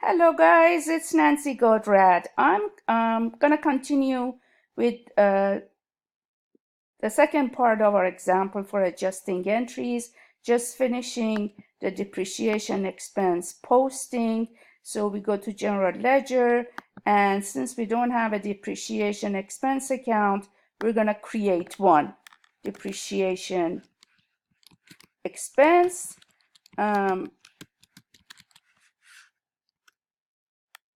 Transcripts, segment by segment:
Hello guys, it's Nancy Godrad. I'm gonna continue with the second part of our example for adjusting entries, just finishing the depreciation expense posting. So we go to general ledger, and since we don't have a depreciation expense account, we're gonna create one depreciation expense.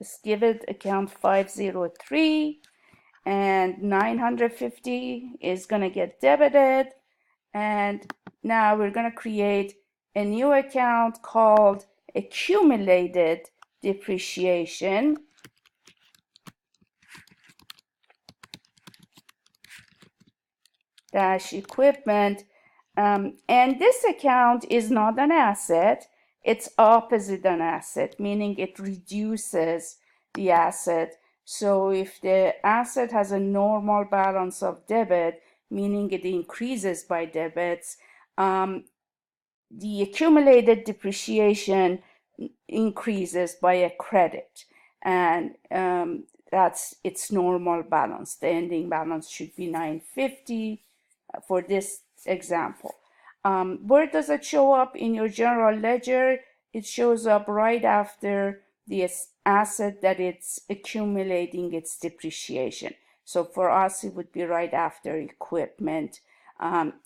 Let's give it account 503. And 950 is going to get debited. And now we're going to create a new account called accumulated depreciation. Dash equipment. And this account is not an asset. It's opposite an asset, meaning it reduces the asset. So if the asset has a normal balance of debit, meaning it increases by debits, the accumulated depreciation increases by a credit. And that's its normal balance. The ending balance should be 950 for this example. Where does it show up in your general ledger? It shows up right after the asset that it's accumulating its depreciation. So for us, it would be right after equipment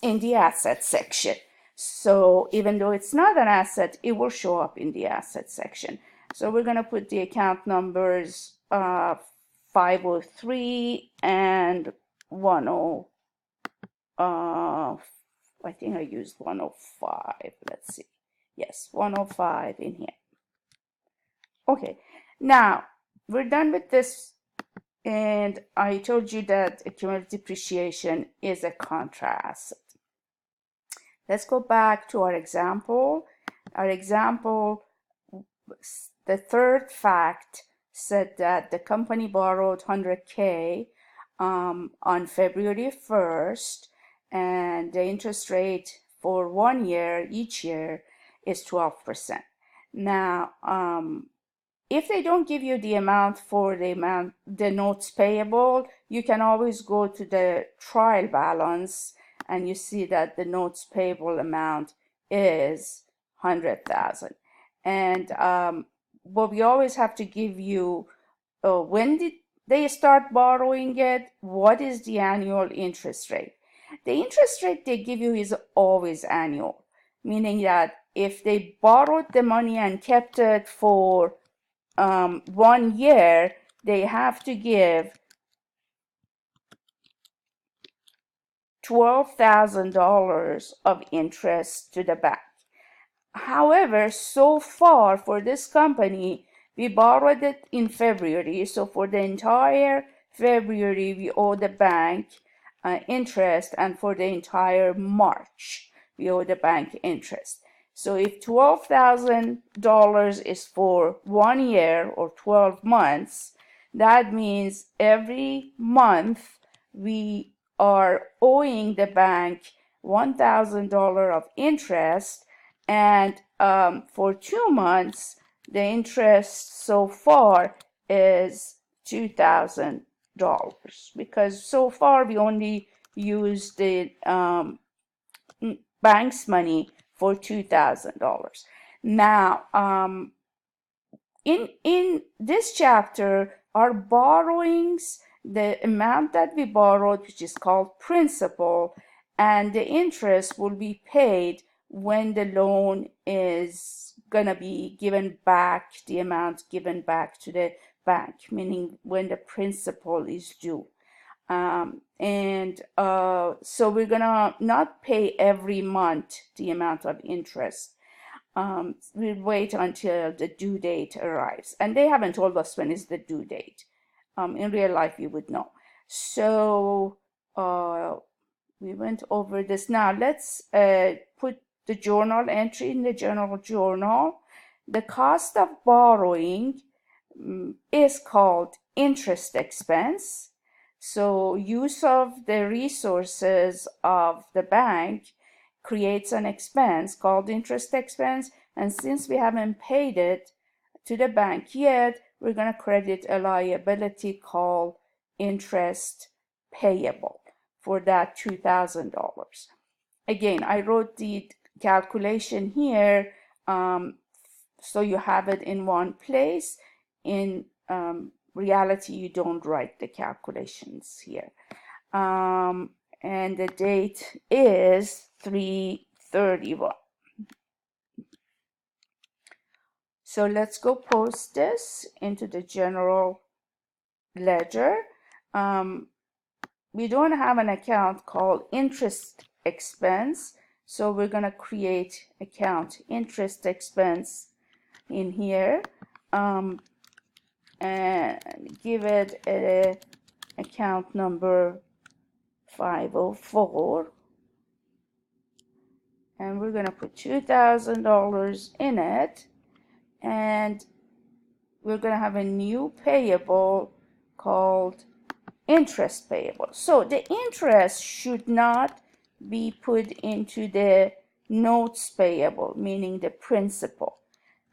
in the asset section. So even though it's not an asset, it will show up in the asset section. So we're going to put the account numbers 503 and 10. I think I used 105. Let's see. Yes, 105 in here. Okay, now we're done with this. And I told you that accumulated depreciation is a contra asset. Let's go back to our example. Our example, the third fact said that the company borrowed 100K on February 1st, and the interest rate for 1 year, each year, is 12%. Now, if they don't give you the amount for the notes payable, you can always go to the trial balance, and you see that the notes payable amount is 100,000. And but we always have to give you when did they start borrowing it, what is the annual interest rate. The interest rate they give you is always annual, meaning that if they borrowed the money and kept it for 1 year, they have to give $12,000 of interest to the bank. However, so far for this company, we borrowed it in February. So for the entire February, we owe the bank interest, and for the entire March, we owe the bank interest. So if $12,000 is for 1 year or 12 months, that means every month we are owing the bank $1,000 of interest, and for 2 months, the interest so far is $2,000, because so far we only used the bank's money for $2,000. Now, in this chapter, our borrowings, the amount that we borrowed, which is called principal, and the interest will be paid when the loan is gonna be given back, the amount given back to the bank, meaning when the principal is due. So we're gonna not pay every month the amount of interest. We'll wait until the due date arrives, and they haven't told us when is the due date. In real life, you would know. So we went over this. Now let's put the journal entry in the general journal. The cost of borrowing is called interest expense. So use of the resources of the bank creates an expense called interest expense. And since we haven't paid it to the bank yet, we're going to credit a liability called interest payable for that $2,000. Again, I wrote the calculation here so you have it in one place. In reality, you don't write the calculations here. And the date is 3/31. So let's go post this into the general ledger. We don't have an account called interest expense, so we're going to create account interest expense in here and give it a account number 504, and we're going to put $2,000 in it, and we're going to have a new payable called interest payable. So the interest should not be put into the notes payable, meaning the principal.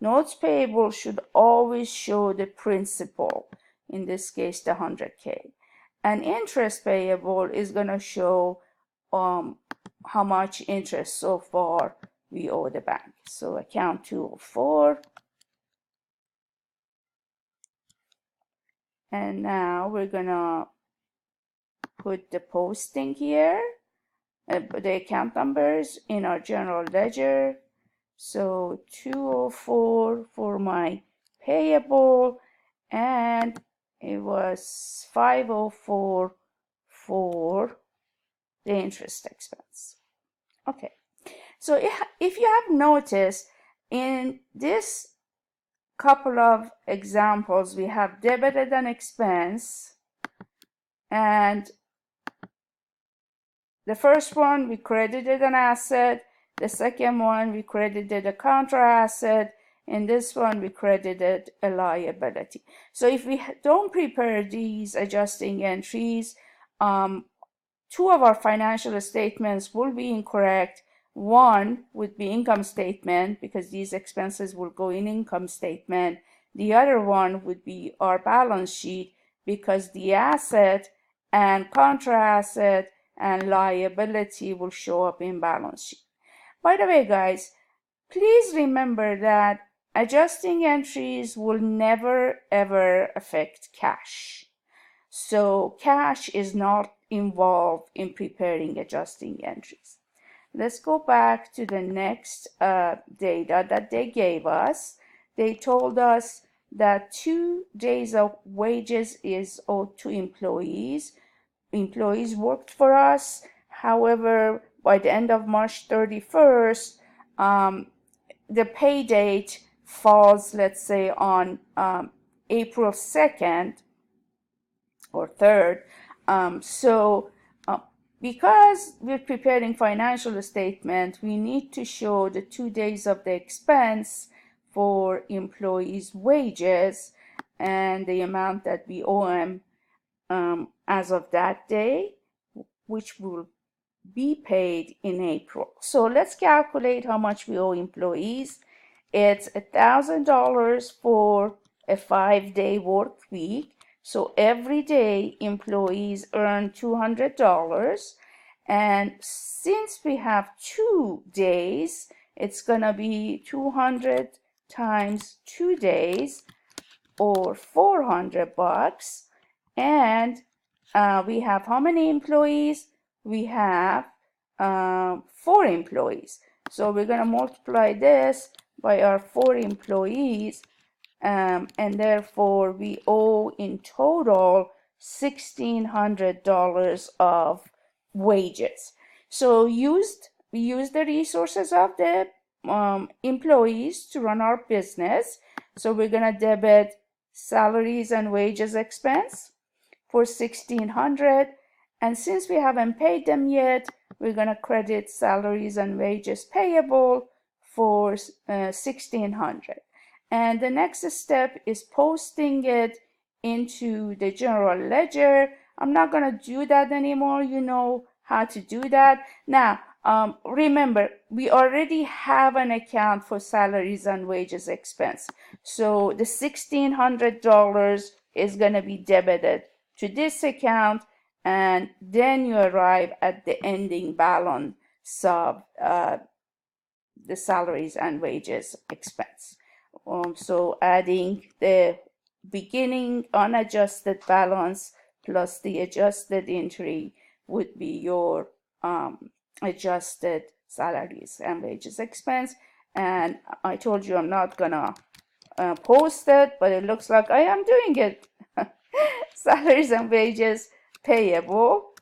Notes payable should always show the principal, in this case the 100K. And interest payable is going to show how much interest so far we owe the bank. So account 204. And now we're going to put the posting here, the account numbers in our general ledger. So 204 for my payable, and it was 504 for the interest expense. Okay, so if you have noticed, in this couple of examples, we have debited an expense, and the first one we credited an asset, the second one we credited a contra asset, and this one we credited a liability. So if we don't prepare these adjusting entries, two of our financial statements will be incorrect. One would be income statement, because these expenses will go in income statement. The other one would be our balance sheet, because the asset and contra asset and liability will show up in balance sheet. By the way, guys, please remember that adjusting entries will never ever affect cash. So cash is not involved in preparing adjusting entries. Let's go back to the next data that they gave us. They told us that 2 days of wages is owed to employees. Employees worked for us. However, by the end of March 31st, the pay date falls, let's say, on April 2nd or 3rd. Because we're preparing financial statement, we need to show the 2 days of the expense for employees' wages and the amount that we owe them as of that day, which will be paid in April. So let's calculate how much we owe employees. It's $1,000 for a 5-day work week. So every day employees earn $200. And since we have 2 days, it's gonna be 200 times 2 days, or $400. And we have how many employees? We have 4 employees. So we're going to multiply this by our 4 employees, and therefore we owe in total $1,600 of wages. So we used the resources of the employees to run our business. So we're going to debit salaries and wages expense for $1,600, and since we haven't paid them yet, we're going to credit salaries and wages payable for $1,600. And the next step is posting it into the general ledger. I'm not going to do that anymore. You know how to do that. Now, remember, we already have an account for salaries and wages expense. So the $1,600 is going to be debited to this account, and then you arrive at the ending balance of the salaries and wages expense. So adding the beginning unadjusted balance plus the adjusted entry would be your adjusted salaries and wages expense. And I told you I'm not gonna post it, but it looks like I am doing it. Salaries and wages payable,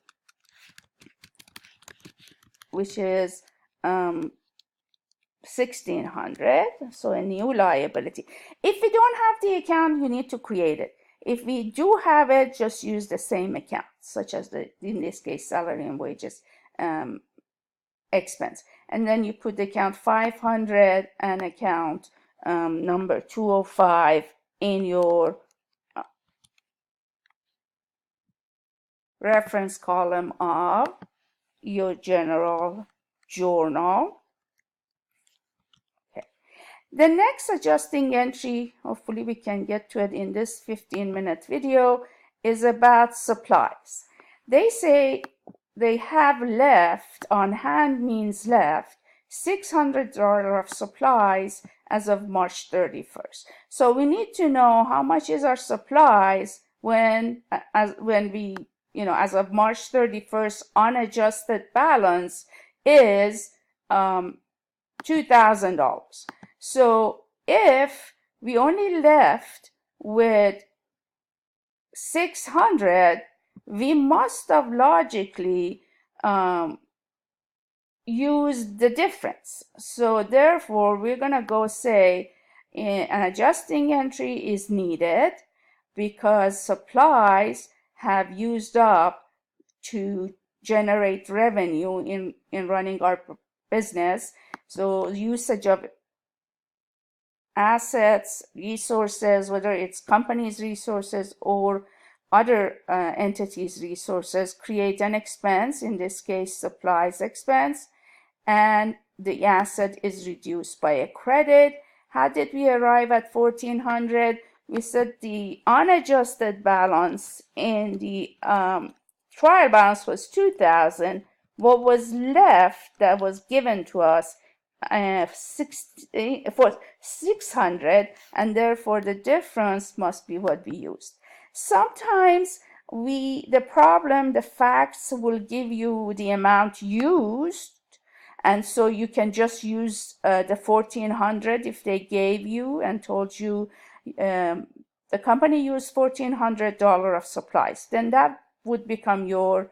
which is 1,600, so a new liability. If we don't have the account, you need to create it. If we do have it, just use the same account, such as in this case, salary and wages expense. And then you put the account 500 and account number 205 in your reference column of your general journal. The next adjusting entry, hopefully we can get to it in this 15-minute video, is about supplies. They say they have left, on hand means left, $600 of supplies as of March 31st. So we need to know how much is our supplies when we, as of March 31st, unadjusted balance is $2,000. So if we only left with 600, we must have logically used the difference. So therefore, we're going to go say an adjusting entry is needed because supplies have used up to generate revenue in running our business. So usage of assets, resources, whether it's companies' resources or other entities' resources, create an expense, in this case, supplies expense, and the asset is reduced by a credit. How did we arrive at 1,400? We said the unadjusted balance in the trial balance was 2,000. What was left that was given to us for 600, and therefore the difference must be what we used. Sometimes the facts will give you the amount used, and so you can just use the 1,400 if they gave you and told you the company used $1,400 of supplies. Then that would become your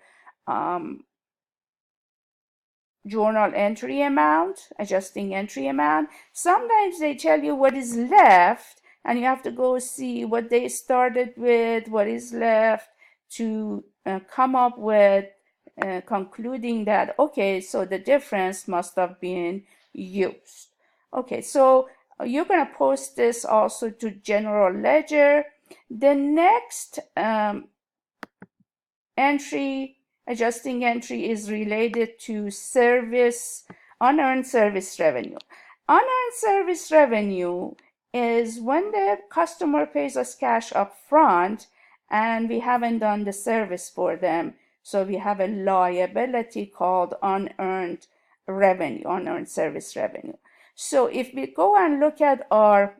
journal entry amount, adjusting entry amount. Sometimes they tell you what is left, and you have to go see what they started with, what is left, to come up with concluding that, okay, so the difference must have been used. Okay, so you're going to post this also to general ledger. The next adjusting entry is related to unearned service revenue. Unearned service revenue is when the customer pays us cash up front and we haven't done the service for them. So we have a liability called unearned revenue, unearned service revenue. So if we go and look at our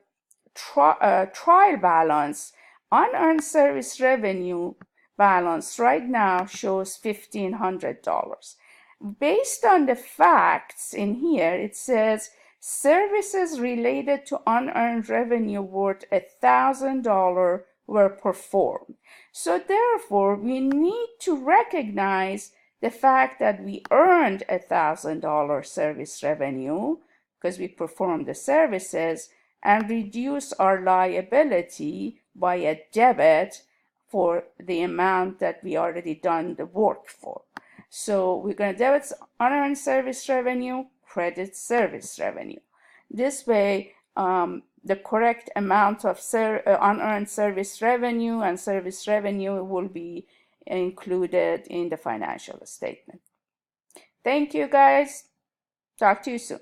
trial balance, unearned service revenue balance right now shows $1,500. Based on the facts in here, it says services related to unearned revenue worth $1,000 were performed. So therefore, we need to recognize the fact that we earned $1,000 service revenue because we performed the services, and reduce our liability by a debit for the amount that we already done the work for. So we're going to debit unearned service revenue, credit service revenue. This way, the correct amount of unearned service revenue and service revenue will be included in the financial statement. Thank you guys. Talk to you soon.